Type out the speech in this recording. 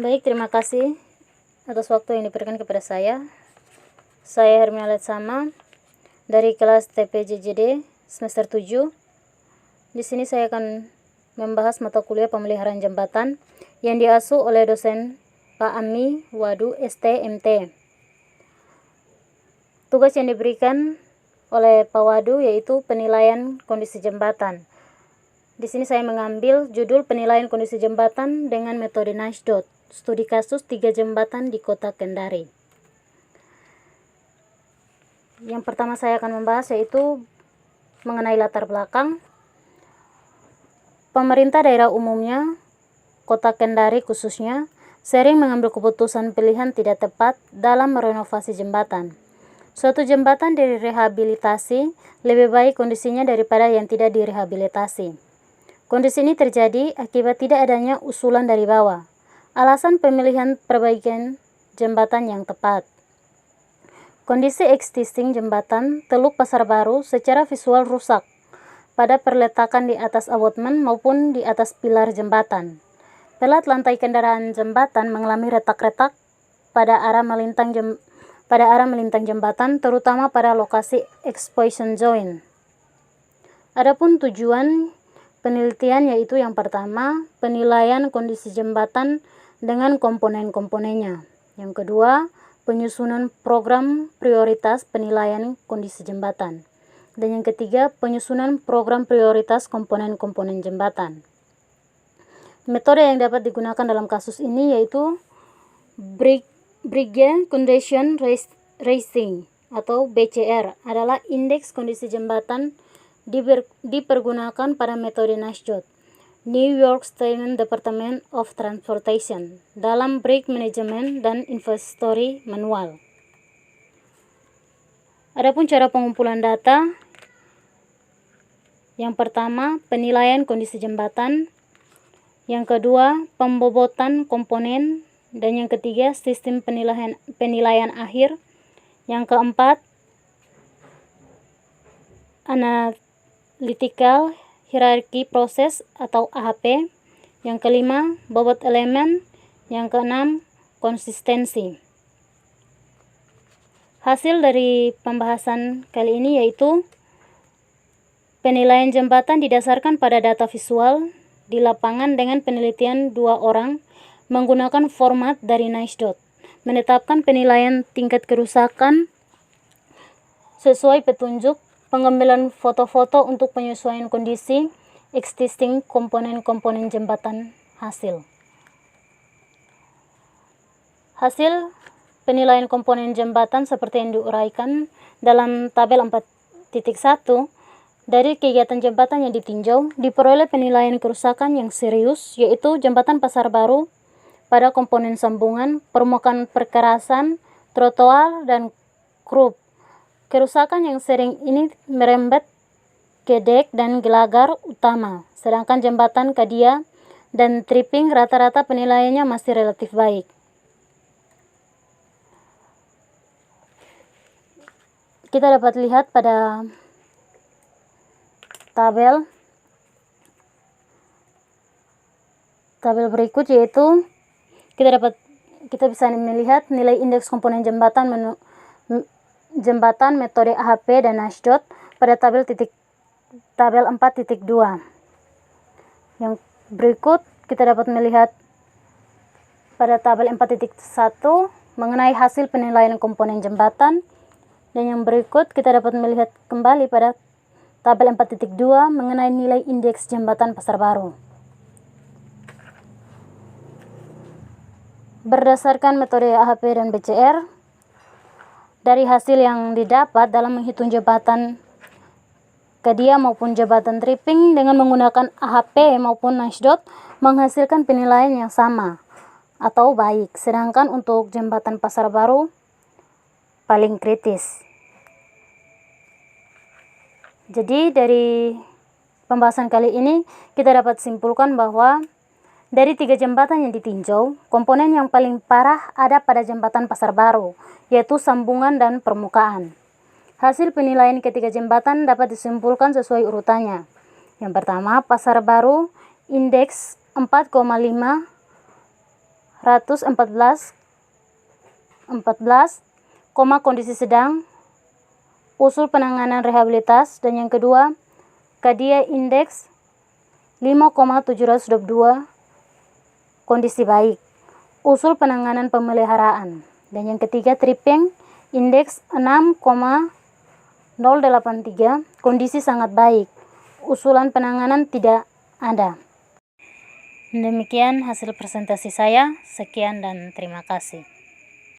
Baik, terima kasih atas waktu yang diberikan kepada saya. Saya Hermina Letsama dari kelas TPJJD semester 7. Di sini saya akan membahas mata kuliah pemeliharaan jembatan yang diasuh oleh dosen Pak Ami Wadu STMT. Tugas yang diberikan oleh Pak Wadu yaitu penilaian kondisi jembatan. Di sini saya mengambil judul penilaian kondisi jembatan dengan metode NICE. Studi kasus 3 jembatan di Kota Kendari. Yang pertama saya akan membahas yaitu mengenai latar belakang. Pemerintah daerah umumnya, Kota Kendari khususnya, sering mengambil keputusan pilihan tidak tepat dalam merenovasi jembatan. Suatu jembatan direhabilitasi lebih baik kondisinya daripada yang tidak direhabilitasi. Kondisi ini terjadi akibat tidak adanya usulan dari bawah. Alasan pemilihan perbaikan jembatan yang tepat. Kondisi existing jembatan Teluk Pasar Baru secara visual rusak pada perletakan di atas abutmen maupun di atas pilar jembatan. Pelat lantai kendaraan jembatan mengalami retak-retak pada arah melintang jembatan, terutama pada lokasi exposition joint. Adapun tujuan penelitian yaitu yang pertama, penilaian kondisi jembatan dengan komponen-komponennya. Yang kedua, penyusunan program prioritas penilaian kondisi jembatan. Dan yang ketiga, penyusunan program prioritas komponen-komponen jembatan. Metode yang dapat digunakan dalam kasus ini yaitu Brigade Condition Rating atau BCR adalah indeks kondisi jembatan dipergunakan pada metode NICE. New York State Department of Transportation dalam Bridge Management dan Inventory Manual. Adapun cara pengumpulan data, yang pertama penilaian kondisi jembatan, yang kedua pembobotan komponen, dan yang ketiga sistem penilaian akhir, yang keempat analytical hierarki proses atau AHP, yang kelima bobot elemen, yang keenam konsistensi. Hasil dari pembahasan kali ini yaitu penilaian jembatan didasarkan pada data visual di lapangan dengan penelitian 2 orang menggunakan format dari NICE. Menetapkan penilaian tingkat kerusakan sesuai petunjuk, pengambilan foto-foto untuk penyesuaian kondisi existing komponen-komponen jembatan hasil. Hasil penilaian komponen jembatan seperti yang diuraikan dalam tabel 4.1 dari kegiatan jembatan yang ditinjau diperoleh penilaian kerusakan yang serius yaitu jembatan Pasar Baru pada komponen sambungan, permukaan perkerasan, trotoar, dan krub. Kerusakan yang sering ini merembet ke dek dan gelagar utama, sedangkan jembatan Kadia dan tripping rata-rata penilaiannya masih relatif baik. Kita dapat lihat pada tabel berikut yaitu kita bisa melihat nilai indeks komponen jembatan metode AHP dan NICE pada tabel 4.2. Yang berikut kita dapat melihat pada tabel 4.1 mengenai hasil penilaian komponen jembatan, dan yang berikut kita dapat melihat kembali pada tabel 4.2 mengenai nilai indeks jembatan Pasar Baru. Berdasarkan metode AHP dan BCR, dari hasil yang didapat dalam menghitung jembatan Kadia maupun jembatan tripping dengan menggunakan AHP maupun NICE menghasilkan penilaian yang sama atau baik, sedangkan untuk jembatan Pasar Baru paling kritis. Jadi dari pembahasan kali ini kita dapat simpulkan bahwa dari 3 jembatan yang ditinjau, komponen yang paling parah ada pada jembatan Pasar Baru, yaitu sambungan dan permukaan. Hasil penilaian ketiga jembatan dapat disimpulkan sesuai urutannya. Yang pertama, Pasar Baru indeks 4,5, 114, kondisi sedang, usul penanganan rehabilitas, dan yang kedua, Kadia indeks 5,722, kondisi baik, usul penanganan pemeliharaan, dan yang ketiga, Tripeng indeks 6,083, kondisi sangat baik, usulan penanganan tidak ada. Demikian hasil presentasi saya. Sekian dan terima kasih.